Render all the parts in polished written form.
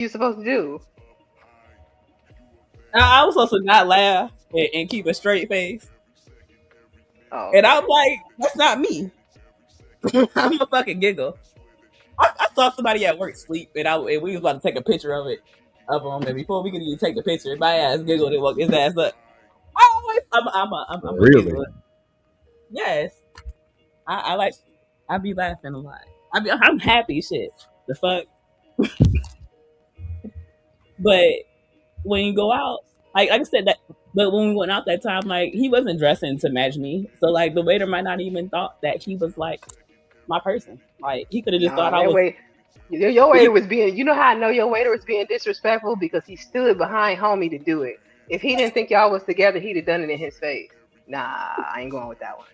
you supposed to do? I was supposed to not laugh and keep a straight face. Oh, And I okay. was like, that's not me. I'm a fucking giggle. I saw somebody at work sleep, and we was about to take a picture of him. And before we could even take the picture, my ass giggled and woke his ass up. I'm a Really? giggler. Yes, I like. I be laughing a lot. I'm happy. Shit, the fuck. But when you go out, like I said that. But when we went out that time, like he wasn't dressing to match me, so like the waiter might not even thought that he was like my person. Like he could have just Nah, thought I that was. way, your He, waiter was being. You know how I know your waiter was being disrespectful because he stood behind homie to do it. If he didn't think y'all was together, he'd have done it in his face. Nah, I ain't going with that one.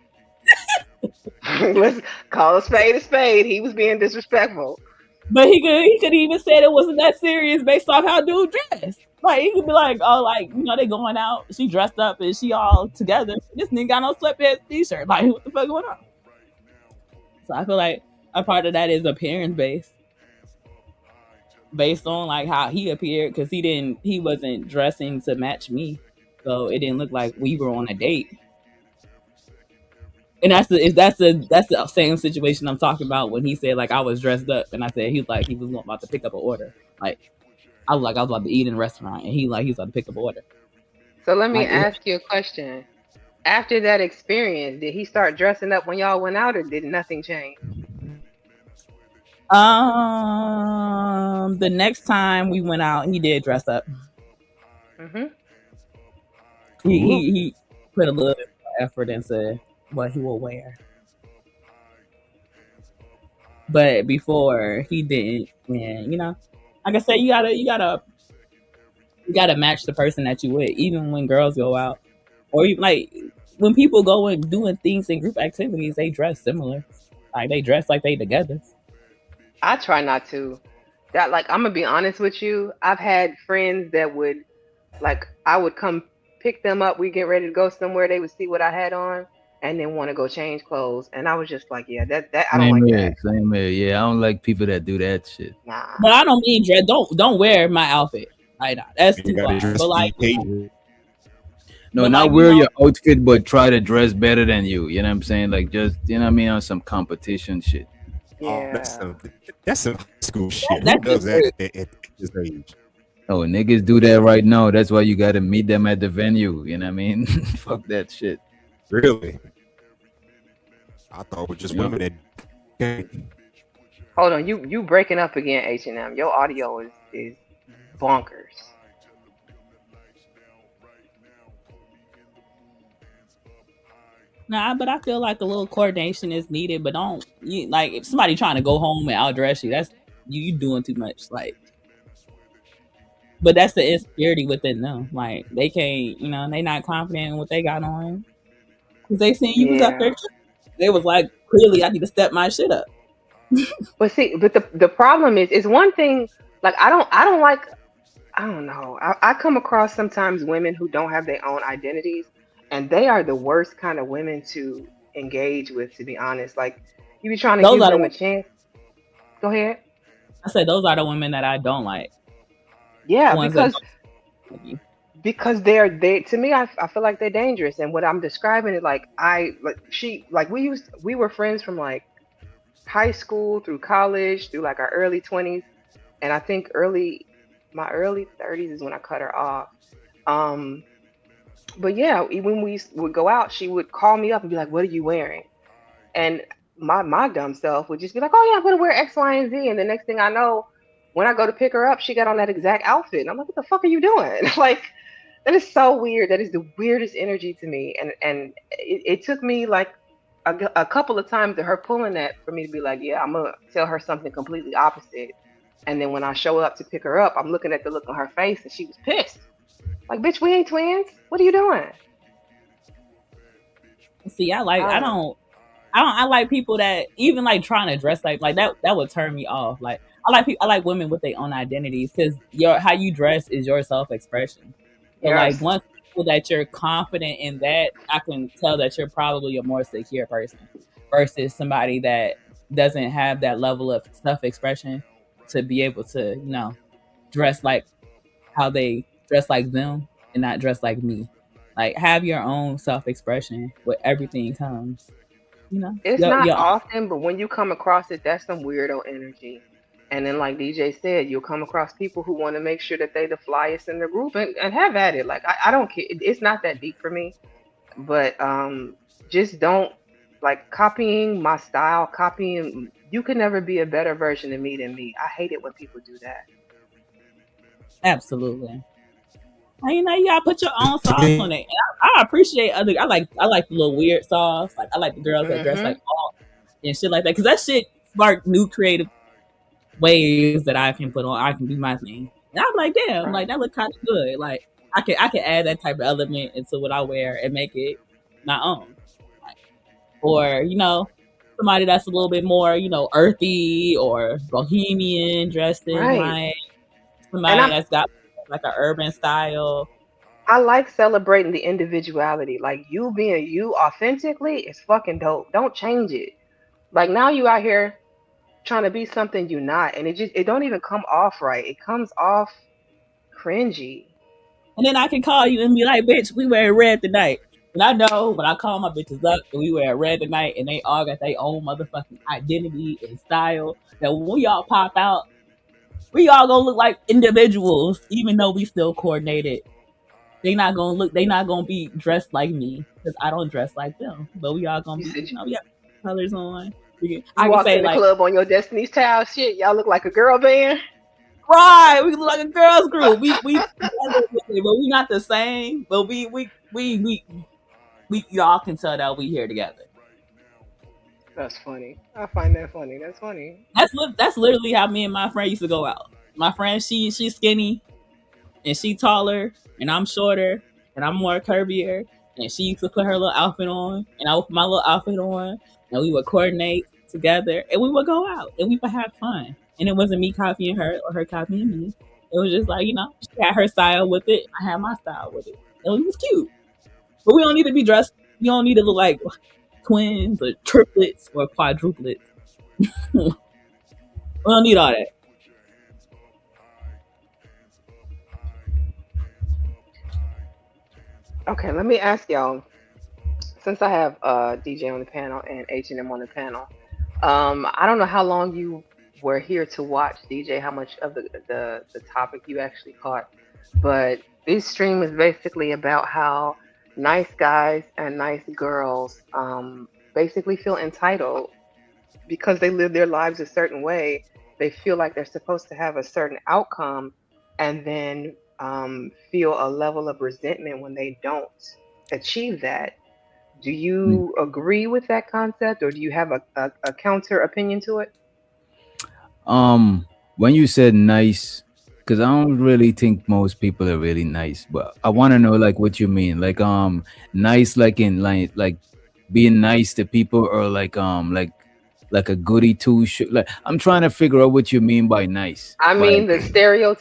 Let's call a spade a spade. He was being disrespectful. but he could even said it wasn't that serious based off how dude dressed. Like he could be like, oh, like they going out, she dressed up and she all together. This nigga got no sweatpants, t-shirt. Like what the fuck going on? So I feel like a part of that is appearance based on like how he appeared because he wasn't dressing to match me, so it didn't look like we were on a date. And that's the same situation I'm talking about when he said like I was dressed up and I said he was about to pick up an order. Like I was about to eat in a restaurant and he's about to pick up an order. So let me Like ask you a question. After that experience, did he start dressing up when y'all went out, or did nothing change? the next time we went out, he did dress up. Hmm. Cool. He put a little bit more effort into what he will wear. But before he didn't, and like I said, you gotta match the person that you with. Even when girls go out, or even like when people go and doing things in group activities, they dress similar. Like they dress like they together. I try not to. That like I'm gonna be honest with you. I've had friends that would like I would come pick them up. We get ready to go somewhere. They would see what I had on and then want to go change clothes. And I was just like, yeah, that I don't Same like here. that. Same here. Yeah, I don't like people that do that shit. Nah. But I don't mean dress. Don't wear my outfit. Like nah, that's You too gotta far. dress But for the like, occasion. No, but not like wear your outfit, but try to dress better than you. You know what I'm saying? Like just you know what I mean on some competition shit. Oh, Yeah. that's some high school shit. Who that's does just that weird. at this age? Oh, niggas do that right now. That's why you gotta meet them at the venue. You know what I mean? Fuck that shit. Really? I thought it was just You know? women that. Okay. Hold on, you breaking up again, H&M. Your audio is bonkers. Nah, but I feel like a little coordination is needed. But don't like if somebody trying to go home and outdress you, that's you doing too much. Like, but that's the insecurity within them. Like they can't, they not confident in what they got on because they seen you was up there. Yeah. They was like, clearly, I need to step my shit up. But see, but the problem is, it's one thing. Like I don't like. I don't know. I come across sometimes women who don't have their own identities, and they are the worst kind of women to engage with. To be honest, like you be trying to Those give are the them a chance. Go ahead. I said those are the women that I don't like. The Yeah, ones that because don't like you. they to me I feel like they're dangerous, and what I'm describing is like we were friends from like high school through college through like our early 20s, and I think my early 30s is when I cut her off. Um, but yeah, when we would go out, she would call me up and be like, "What are you wearing?" And my dumb self would just be like, "Oh yeah, I'm gonna wear X, Y, and Z." And the next thing I know, when I go to pick her up, she got on that exact outfit, and I'm like, "What the fuck are you doing?" Like that is so weird. That is the weirdest energy to me, and it took me like a couple of times to her pulling that for me to be like, "Yeah, I'm gonna tell her something completely opposite." And then when I show up to pick her up, I'm looking at the look on her face, and she was pissed. Like, bitch, we ain't twins. What are you doing? See, I don't know. I like people that even like trying to dress like that. That would turn me off. Like I like women with their own identities because your how you dress is your self expression. So like Yes. once people that you're confident in that, I can tell that you're probably a more secure person versus somebody that doesn't have that level of self expression to be able to dress like how they dress like them and not dress like me. Like have your own self expression with everything comes. You know, It's yo, not yo, often, but when you come across it, that's some weirdo energy. And then, like DJ said, you'll come across people who want to make sure that they the flyest in the group, and have at it. Like I don't care. It's not that deep for me, but just don't like copying my style. Copying, you could never be a better version of me than me. I hate it when people do that. absolutely. And, you know, you gotta put your own To sauce on me, it. And I appreciate other. I like the little weird sauce. Like I like the girls that dress like Hmm. all and shit like that because that shit spark new creative ways that I can put on. I can do my thing. And I'm like, damn, Right. like that look kind of good. Like I can add that type of element into what I wear and make it my own. Like, or you know, somebody that's a little bit more earthy or bohemian dressing, Right. like And somebody that's got like an urban style. I like celebrating the individuality. Like you being you authentically is fucking dope. Don't change it. Like now you out here trying to be something you're not, and it don't even come off right. It comes off cringy. And then I can call you and be like, bitch, we wear red tonight. And I know when I call my bitches up and we wear red tonight and they all got their own motherfucking identity and style, that when we all pop out, we all gonna look like individuals, even though we still coordinated. They not gonna be dressed like me because I don't dress like them. But we all gonna You be, said we got colors on. you I can walked say in the like, club on your Destiny's Child shit. Y'all look like a girl band. right, we look like a girls group. We together, but we not the same. But we y'all can tell that we here together. That's funny. I find that funny. That's funny. That's literally how me and my friend used to go out. My friend, she's skinny and she taller and I'm shorter and I'm more curvier. And she used to put her little outfit on and I would put my little outfit on and we would coordinate together and we would go out and we would have fun. And it wasn't me copying her or her copying me. It was just like, she had her style with it. I had my style with it. And it was cute. But we don't need to be dressed. You don't need to look like twins or triplets or quadruplets. We don't need all that. Okay, let me ask y'all. Since I have DJ on the panel and H&M on the panel, I don't know how long you were here to watch DJ. How much of the topic you actually caught, but this stream is basically about how nice guys and nice girls basically feel entitled because they live their lives a certain way. They feel like they're supposed to have a certain outcome, and then feel a level of resentment when they don't achieve that. Do you agree with that concept, or do you have a counter opinion to it? When you said nice, because I don't really think most people are really nice, but I want to know like what you mean, like nice, like in like being nice to people, or like a goody two shoe. Like I'm trying to figure out what you mean by nice. I mean, Like the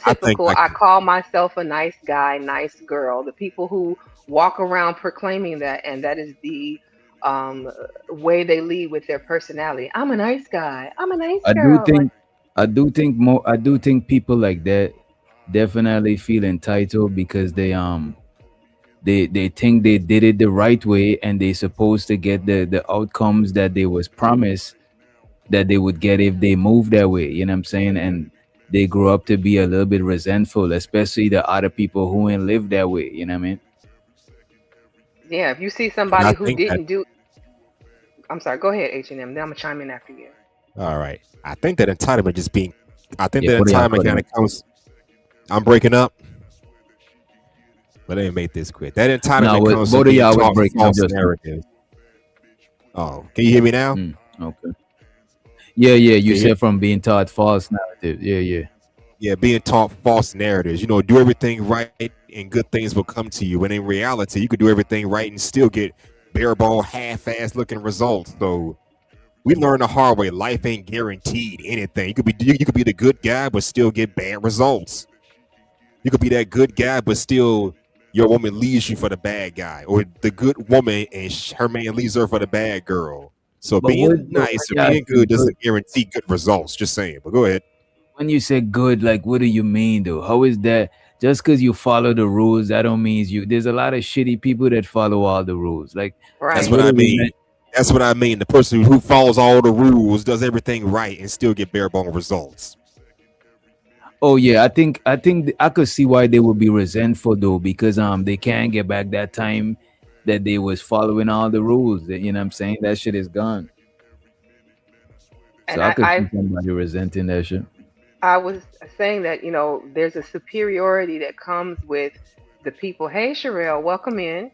I think stereotypical, like I call myself a nice guy, nice girl, the people who walk around proclaiming that, and that is the um, way they lead with their personality. I'm a nice guy. I'm a nice I do girl. Like, think I do think people like that definitely feel entitled because they think they did it the right way and they supposed to get the outcomes that they was promised that they would get if they move that way, you know what I'm saying? And they grow up to be a little bit resentful, especially the other people who ain't live that way, you know what I mean? yeah, if you see and I somebody who think that didn't do, I'm sorry, go ahead, H&M. Then I'm gonna chime in after you. all right. I think that entitlement just being I think Yeah, that what are y'all entitlement kind cutting? of comes I'm breaking up, but let me make this quick. That No, entitlement comes from both of being y'all was taught breaking up false just now. narratives. Oh, can you hear me now? Okay. Yeah, yeah. You Can you hear said from being taught false narrative. Yeah, yeah. Yeah, being taught false narratives. Do everything right and good things will come to you. When in reality, you could do everything right and still get bare bone, half-ass looking results. So we learned the hard way. Life ain't guaranteed anything. You could be the good guy but still get bad results. You could be that good guy but still your woman leaves you for the bad guy, or the good woman and her man leaves her for the bad girl. So But what being nice or y'all being think good good? doesn't guarantee good results. Just saying. But go ahead. when you say good, like what do you mean though? How is that? Just because you follow the rules, that don't mean you. There's a lot of shitty people that follow all the rules. Like That's Right. what what I are we meant? mean. That's what I mean. The person who follows all the rules, does everything right, and still get bare bone results. Oh yeah, I could see why they would be resentful though, because they can't get back that time that they was following all the rules. You know what I'm saying? That shit is gone. So And I I, could I see somebody resenting that shit. I was saying that, there's a superiority that comes with the people. Hey, Sherelle, welcome in.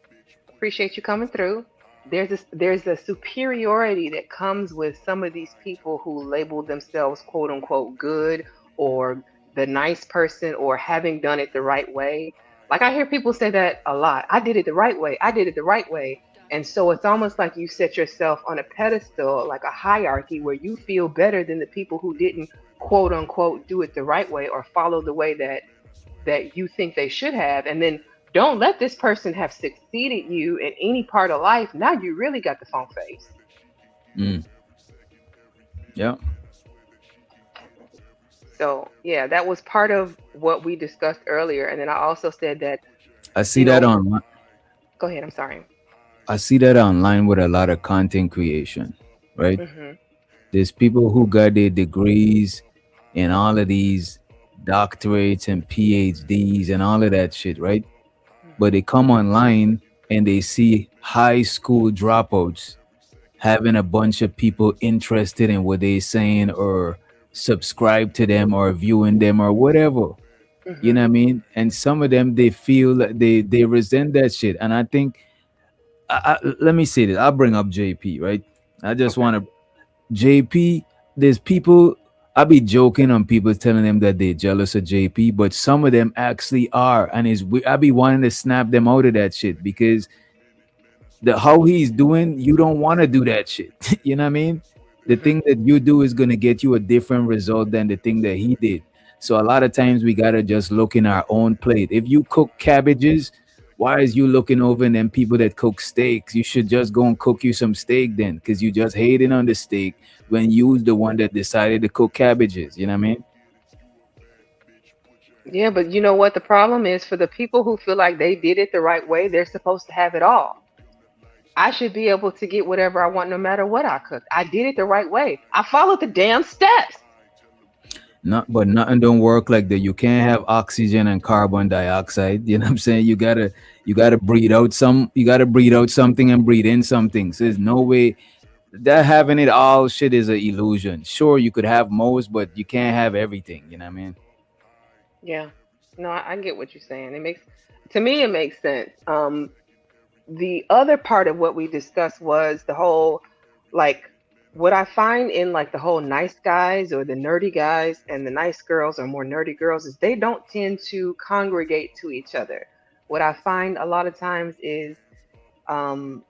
Appreciate you coming through. There's a superiority that comes with some of these people who label themselves quote unquote good, or the nice person, or having done it the right way. Like I hear people say that a lot. I did it the right way. I did it the right way. And so it's almost like you set yourself on a pedestal, like a hierarchy, where you feel better than the people who didn't quote unquote do it the right way, or follow the way that you think they should have. And then don't let this person have succeeded you in any part of life. Now you really got the phone face. Mm, yeah, So yeah, that was part of what we discussed earlier. And then I also said that, I you see that know, online. go ahead, I'm sorry. I see that online with a lot of content creation, right? Hmm. There's people who got their degrees and all of these doctorates and PhDs and all of that shit, right? But Hmm. they come online and they see high school dropouts having a bunch of people interested in what they're saying or subscribe to them or viewing them or whatever. You Hmm. know what I mean? And some of them they feel that they resent that shit. And I think let me say this. I'll bring up JP, right? I just Okay. want to JP, there's people, I be joking on people telling them that they're jealous of JP, but some of them actually are. And I be wanting to snap them out of that shit because the how he's doing, you don't want to do that shit. You know what I mean? The Hmm. thing that you do is gonna get you a different result than the thing that he did. So a lot of times we gotta just look in our own plate. If you cook cabbages, why is you looking over and them people that cook steaks? You should just go and cook you some steak then, because you just hating on the steak when you's the one that decided to cook cabbages. You know what I mean? Yeah, but you know what the problem is, for the people who feel like they did it the right way, they're supposed to have it all. I should be able to get whatever I want no matter what I cook. I did it the right way. I followed the damn steps. Not, but nothing don't work like that. You can't have oxygen and carbon dioxide. You know what I'm saying? You gotta breathe out something and breathe in something. So there's no way that having it all shit is an illusion. Sure, you could have most, but you can't have everything. You know what I mean? Yeah. No, I get what you're saying. To me, it makes sense. The other part of what we discussed was the whole, like, what I find in like the whole nice guys or the nerdy guys and the nice girls or more nerdy girls is they don't tend to congregate to each other. What I find a lot of times is, um,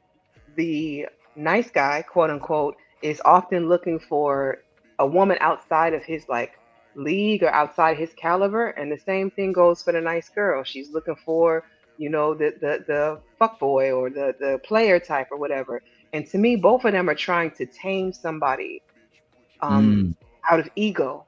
the nice guy, quote unquote, is often looking for a woman outside of his like league or outside his caliber, and the same thing goes for the nice girl. She's looking for, the fuck boy or the player type or whatever. And to me, both of them are trying to tame somebody, um, Mm, out of ego.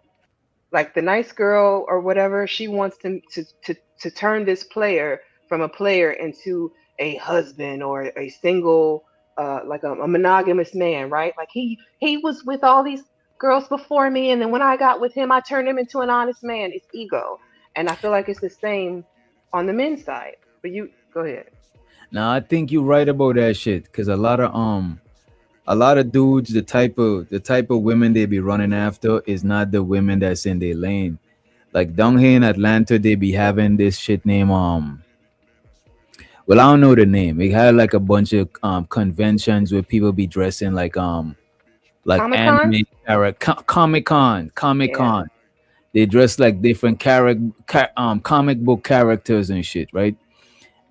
Like the nice girl or whatever, she wants to turn this player from a player into a husband or a single, like a monogamous man, right? Like he was with all these girls before me, and then when I got with him, I turned him into an honest man. It's ego. And I feel like it's the same on the men's side. But you go ahead. now I think you're right about that shit, because a lot of dudes, the type of women they be running after is not the women that's in their lane. Like down here in Atlanta, they be having this shit named well, I don't know the name. It had like a bunch of conventions where people be dressing like Comic Con. anime character, Comic Yeah. Con. They dress like different comic book characters and shit, right?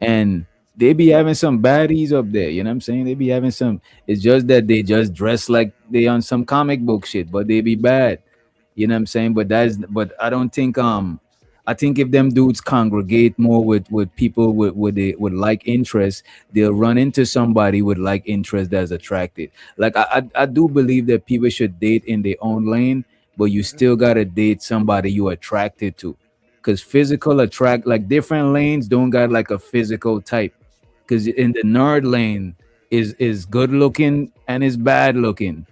And they be having some baddies up there. You know what I'm saying? They be having some. It's just that they just dress like they on some comic book shit, but they be bad. You know what I'm saying? But I don't think I think if them dudes congregate more with people with like interest, they'll run into somebody with like interest that's attracted. Like I do believe that people should date in their own lane, but you Mhm. still gotta date somebody you attracted to. Cause physical attract like different lanes don't got like a physical type. Cause in the nerd lane is good looking and is bad looking.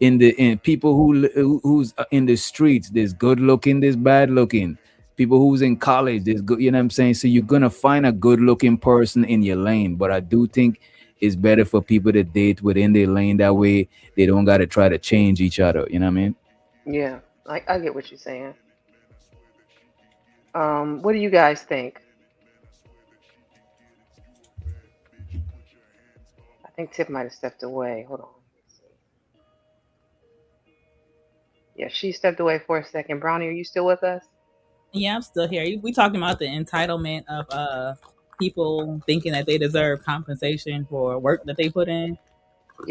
In people who's in the streets, there's good looking, there's bad looking. People who's in college, there's good, you know what I'm saying? So you're gonna find a good looking person in your lane. But I do think it's better for people to date within their lane. That way they don't gotta try to change each other. You know what I mean? Yeah, I get what you're saying. What do you guys think? I think Tiff might have stepped away. Hold on. Let's see. Yeah, she stepped away for a second. Brownie, are you still with us? Yeah, I'm still here. We talking about the entitlement of people thinking that they deserve compensation for work that they put in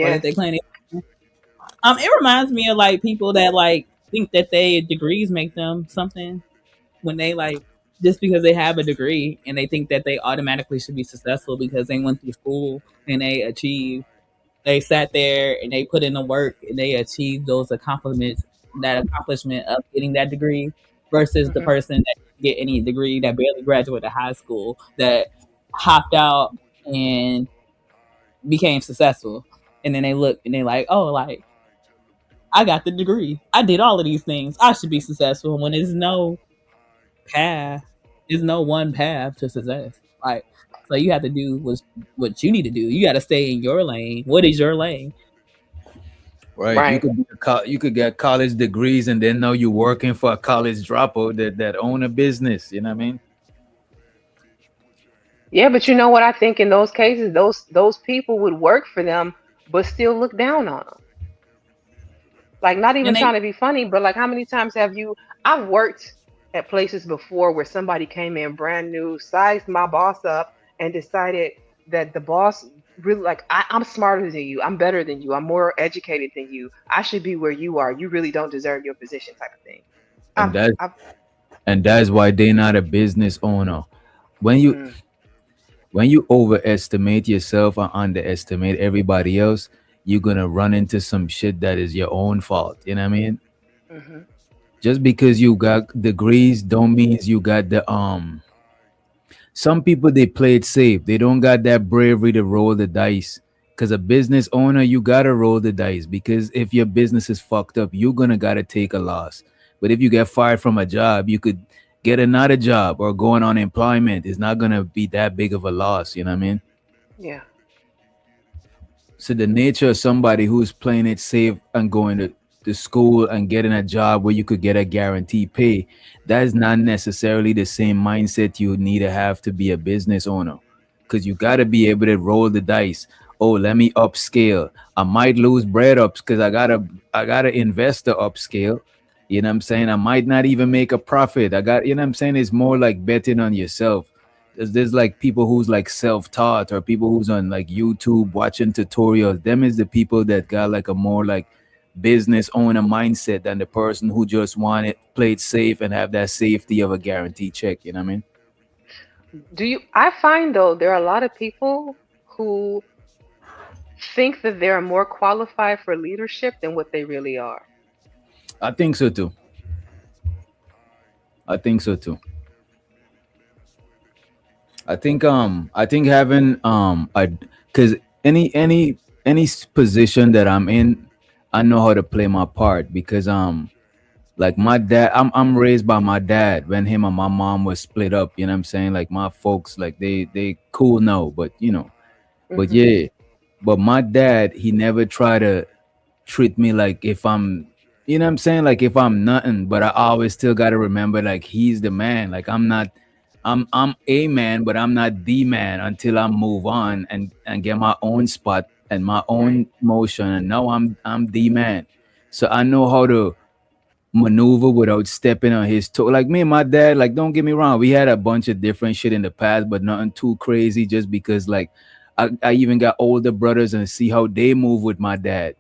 or that Yes. they claim. It reminds me of like people that like think that they degrees make them something when they like just because they have a degree and they think that they automatically should be successful because they went through school and they sat there and they put in the work and they achieved those accomplishments, that accomplishment of getting that degree versus the Mhm. person that didn't get any degree, that barely graduated high school, that hopped out and became successful. And then they look and they like, oh, like I got the degree. I did all of these things. I should be successful when there's no path. There's no one path to success. Like, so you have to do what you need to do. You got to stay in your lane. What is your lane? Right. You Right. could you could get college degrees and then know you're working for a college dropout that own a business. You know what I mean? Yeah, but you know what? I think in those cases, those people would work for them, but still look down on them. Like not even And they trying to be funny, but like how many times have you? I've worked at places before where somebody came in brand new, sized my boss up, and decided that the boss really like I'm smarter than you, I'm better than you, I'm more educated than you, I should be where you are. You really don't deserve your position, type of thing. And that I've and that's why they're not a business owner. When you mm, when you overestimate yourself and underestimate everybody else, you're gonna run into some shit that is your own fault. You know what I mean? hmm Just because you got degrees don't means you got the some people they play it safe. They don't got that bravery to roll the dice. Cause a business owner, you gotta roll the dice because if your business is fucked up, you're gonna gotta take a loss. But if you get fired from a job, you could get another job or go on unemployment. It's not gonna be that big of a loss. You know what I mean? yeah. So the nature of somebody who's playing it safe and going to school and getting a job where you could get a guaranteed pay, that is not necessarily the same mindset you need to have to be a business owner. Because you got to be able to roll the dice. Oh, let me upscale. I might lose bread ups because I gotta invest to upscale. You know what I'm saying? I might not even make a profit. You know what I'm saying? It's more like betting on yourself. There's like people who's like self-taught or people who's on like YouTube watching tutorials. Them is the people that got like a more like business owner mindset than the person who just want it played safe and have that safety of a guaranteed check. You know what I mean? Do you? I find though there are a lot of people who think that they're more qualified for leadership than what they really are. I think so too. I think so too. I think having I because any position that I'm in, I know how to play my part because like my dad, I'm raised by my dad when him and my mom was split up. You know what I'm saying? Like my folks, like they cool now, but but Hmm. yeah, but my dad, he never tried to treat me like if I'm, you know what I'm saying? Like if I'm nothing, but I always still got to remember like he's the man. Like I'm not, I'm a man, but I'm not the man until I move on and get my own spot and my Right. own motion. And now I'm the man. So I know how to maneuver without stepping on his toe. Like me and my dad, like don't get me wrong, we had a bunch of different shit in the past, but nothing too crazy. Just because like I even got older brothers and see how they move with my dad.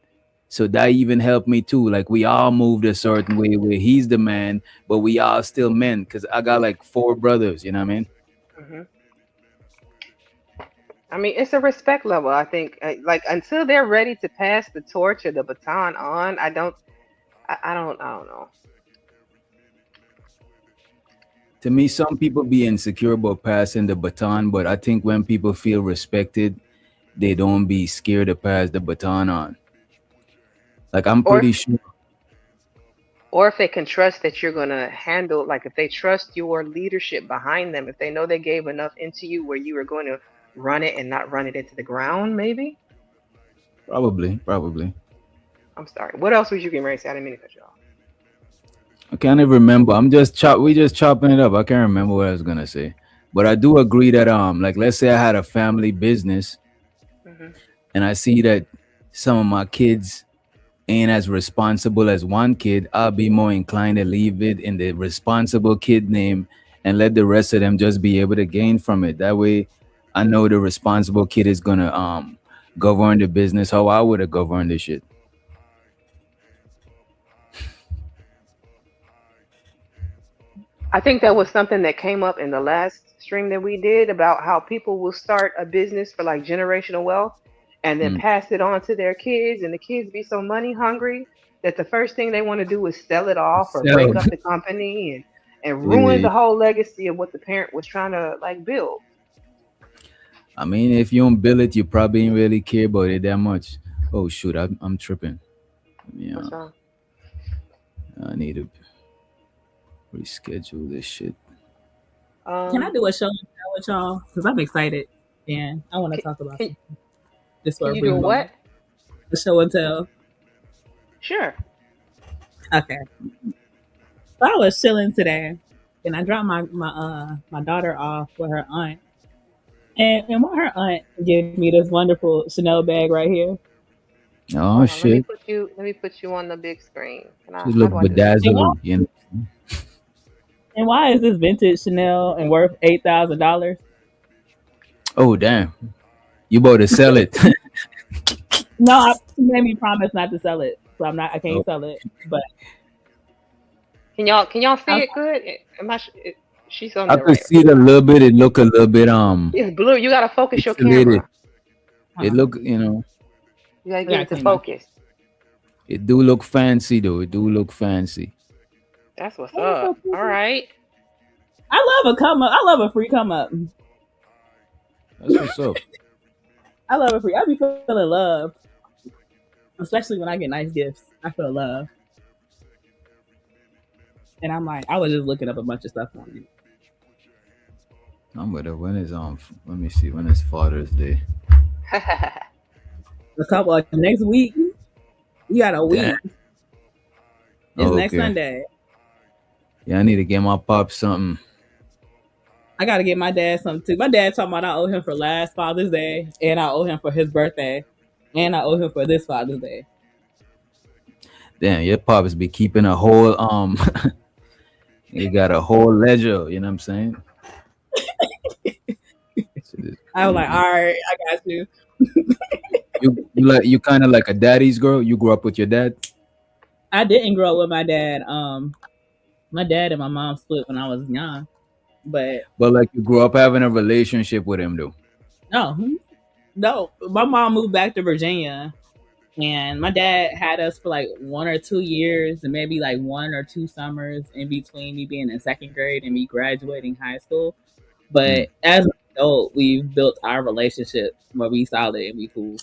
So that even helped me too. Like we all moved a certain way where he's the man, but we all still men. Cause I got like four brothers. You know what I mean? Hmm. I mean, it's a respect level. I think, like, until they're ready to pass the torch or the baton on, I don't know. To me, some people be insecure about passing the baton, but I think when people feel respected, they don't be scared to pass the baton on. Like I'm Or pretty if sure. or if they can trust that you're gonna handle, like if they trust your leadership behind them, if they know they gave enough into you where you are going to run it and not run it into the ground, maybe. Probably. I'm sorry. What else was you getting ready to say? I didn't mean to cut you off. I can't even remember. We just chopping it up. I can't remember what I was gonna say. But I do agree that like let's say I had a family business Hmm. and I see that some of my kids ain't as responsible as one kid, I'll be more inclined to leave it in the responsible kid name and let the rest of them just be able to gain from it. That way I know the responsible kid is gonna govern the business how I would have governed the shit. I think that was something that came up in the last stream that we did about how people will start a business for like generational wealth and then Mm. pass it on to their kids, and the kids be so money hungry that the first thing they want to do is sell it off or So break up the company and ruin yeah, the whole legacy of what the parent was trying to like build. I mean if you don't build it, you probably ain't really care about it that much. Oh shoot, I'm tripping. Yeah, What's wrong? I need to reschedule this shit. Can I Um, do a show and tell with y'all? Because I'm excited, and I want to can, talk about can, this just for can a you do brief a what? moment. The show and tell. Sure. Okay. So I was chilling today, and I dropped my daughter off with her aunt, and what her aunt gave me this wonderful Chanel bag right here. Oh Hold on. shit. Let me put you on the big screen. Can I? She How look do I do this? And why, bedazzled, you know. and why is this vintage Chanel and worth $8,000? Oh damn. You about to sell it. No, she made me promise not to sell it, so I'm not. I can't Oh, sell it. But Can y'all I see was it good? Am I? She's on I the could right. see it a little bit. It look a little bit It's blue. You gotta focus your pixelated. camera. It like, look, you know, You gotta I get gotta it to clean my. focus. it do look fancy though. It do look fancy. That's what's Oh, that's so up. All pretty. right. I love a come up. I love a free come up. That's what's up. I love a free. I be feeling love, especially when I get nice gifts. I feel love, and I'm like, I was just looking up a bunch of stuff on it. I'm with it. When is let me see, when is Father's Day? A couple like next week. You got a Damn. week. It's Oh, next okay. Sunday. Yeah, I need to get my pop something. I gotta get my dad something too. My dad talking about I owe him for last Father's Day, and I owe him for his birthday, and I owe him for this Father's Day. Damn, your pops be keeping a whole you got a whole ledger, you know what I'm saying? Shit is I was like, crazy. all right, I got you. You kind of like a daddy's girl. You grew up with your dad. I didn't grow up with my dad and my mom split when I was young, but But like you grew up having a relationship with him though. no, no. My mom moved back to Virginia, and my dad had us for like 1 or 2 years, and maybe like 1 or 2 summers in between me being in second grade and me graduating high school. Mm. But as an adult, we've built our relationship where we solid and we cool.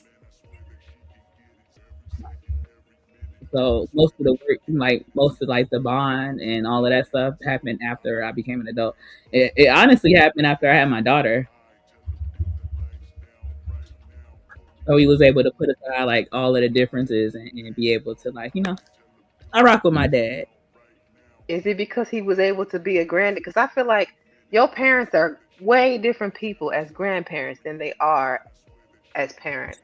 So most of the work, like most of like the bond and all of that stuff, happened after I became an adult. It honestly happened after I had my daughter. So he was able to put aside like all of the differences and be able to like I rock with my Mm. dad. Is it because he was able to be a grand? Because I feel like your parents are way different people as grandparents than they are as parents.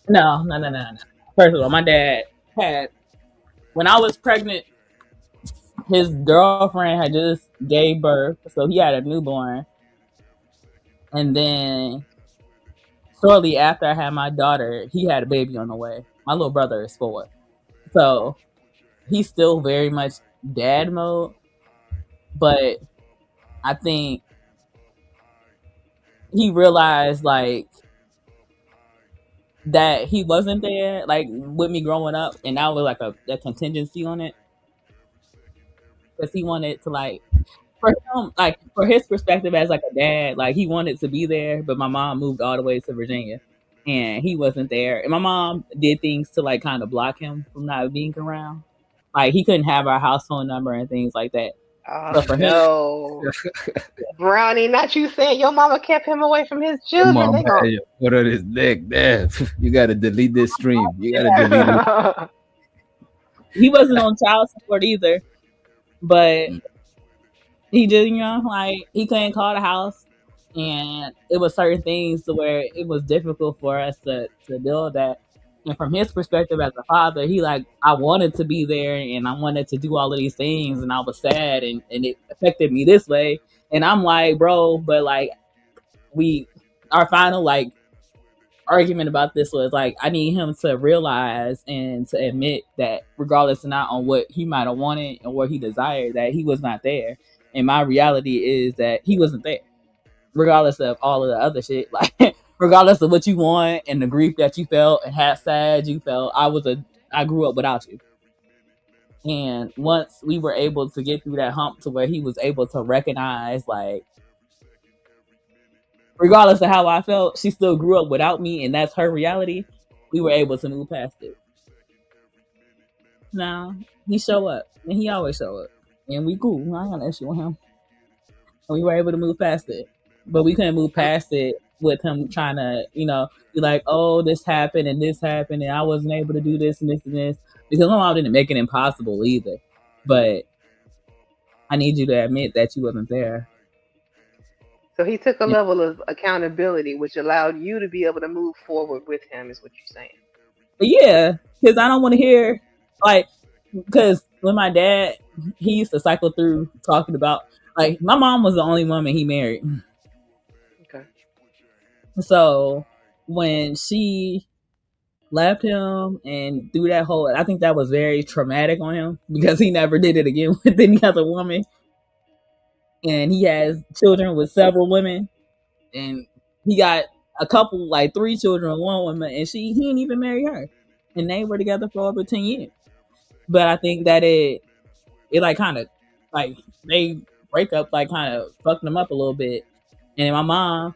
No, no, no, no, no. First of all, my dad had when I was pregnant, his girlfriend had just gave birth, so he had a newborn, and then shortly after I had my daughter, he had a baby on the way. My little brother is 4, so he's still very much dad mode. But I think he realized like that he wasn't there, like with me growing up, and that was like a contingency on it because he wanted to like for him, like for his perspective as like a dad, like he wanted to be there, but my mom moved all the way to Virginia, and he wasn't there, and my mom did things to like kind of block him from not being around. Like he couldn't have our house phone number and things like that. Oh But for him, no, Brownie! Not you saying your mama kept him away from his Your children. mom They gon' had your foot on his neck. Damn, you gotta delete this stream. You gotta delete it. he wasn't on child support either. But he just, like he couldn't call the house, and it was certain things to where it was difficult for us to deal with that. And from his perspective as a father, he like I wanted to be there and I wanted to do all of these things, and I was sad, and it affected me this way. And I'm like, bro, but like we, our final like argument about this was like I need him to realize and to admit that regardless of not on what he might have wanted and what he desired, that he was not there. And my reality is that he wasn't there. Regardless of all of the other shit. Like regardless of what you want and the grief that you felt and how sad you felt, I grew up without you. And once we were able to get through that hump to where he was able to recognize like regardless of how I felt, she still grew up without me, and that's her reality. We were able to move past it. Now he show up, and he always show up, and we cool. I ain't got an issue with him, and we were able to move past it. But we couldn't move past it with him trying to, be like, "Oh, this happened and I wasn't able to do this and this and this," because my mom didn't make it impossible either. But I need you to admit that you wasn't there. So he took a level of accountability, which allowed you to be able to move forward with him, is what you're saying. But yeah, because I don't want to hear like because when my dad he used to cycle through talking about like my mom was the only woman he married. Okay. So when she left him and through that whole, I think that was very traumatic on him because he never did it again with any other woman. And he has children with several women, and he got a couple, like 3 children with 1 woman, and he didn't even marry her, and they were together for over 10 years. But I think that it like kind of like they break up like kind of fucked them up a little bit. And my mom,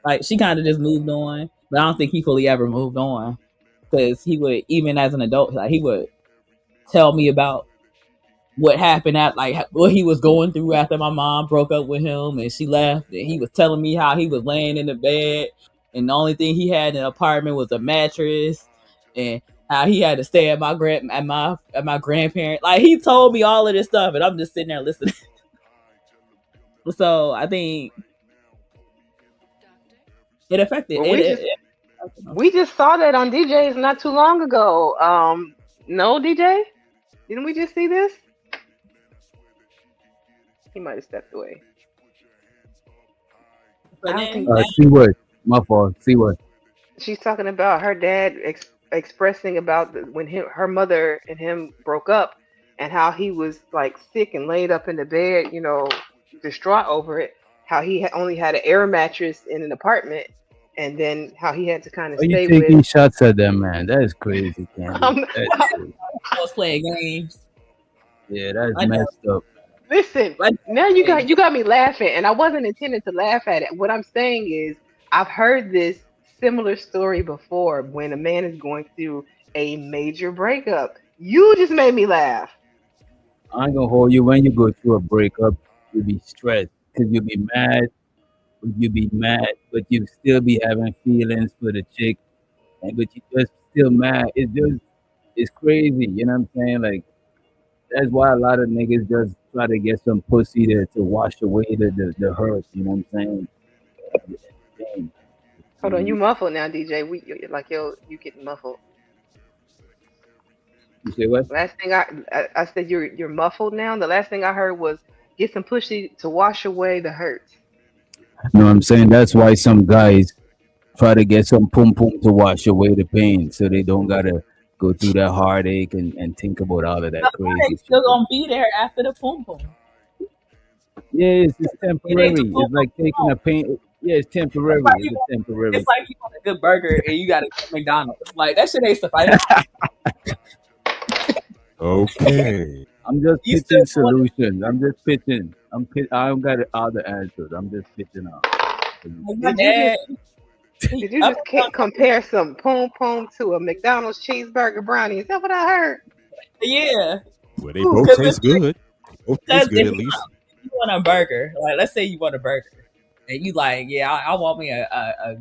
like she kind of just moved on, but I don't think he fully ever moved on because he would, even as an adult, like he would tell me about what happened at like what he was going through after my mom broke up with him and she left, and he was telling me how he was laying in the bed and the only thing he had in the apartment was a mattress, and how he had to stay at my grandparent. Like he told me all of this stuff, and I'm just sitting there listening. So I think it affected. Well, we just saw that on DJs not too long ago. No, DJ, didn't we just see this? He might have stepped away. But then, see what? My fault. See what? She's talking about her dad expressing about when her mother and him broke up, and how he was like sick and laid up in the bed, distraught over it. How he only had an air mattress in an apartment, and then how he had to kind of stay you taking shots at them, man? That is crazy, Candi. I was playing games. Yeah, that's messed up. Listen, now you got me laughing, and I wasn't intending to laugh at it. What I'm saying is, I've heard this similar story before when a man is going through a major breakup. You just made me laugh. I ain't gonna hold you. When you go through a breakup, you'll be stressed because you'll be mad, but you still be having feelings for the chick, but you just still mad. It's crazy. You know what I'm saying? Like that's why a lot of niggas just try to get some pussy to wash away the hurt. You know what I'm saying? Hold on, you muffled now, DJ. You getting muffled. You say what? Last thing I said you're muffled now. The last thing I heard was get some pussy to wash away the hurt. No, I'm saying that's why some guys try to get some pum pum to wash away the pain, so they don't gotta go through that heartache and think about all of that crazy. Still gonna be there after the pum pum. Yeah, it's temporary. It's like taking a pain. Yeah, it's temporary. like It's a temporary. it's like you want a good burger and you got to get McDonald's. Like that shit ain't suffice. Okay. I'm just You still pitching want solutions. I'm just pitching. I don't got all the answers. I'm just pitching out. my Did you dad. just did you just compare some poom poom to a McDonald's cheeseburger brownie? Is that what I heard? Yeah, Well, they both taste good. They both taste good if at least. you want a burger, like let's say you want a burger, and you like, yeah, I want me a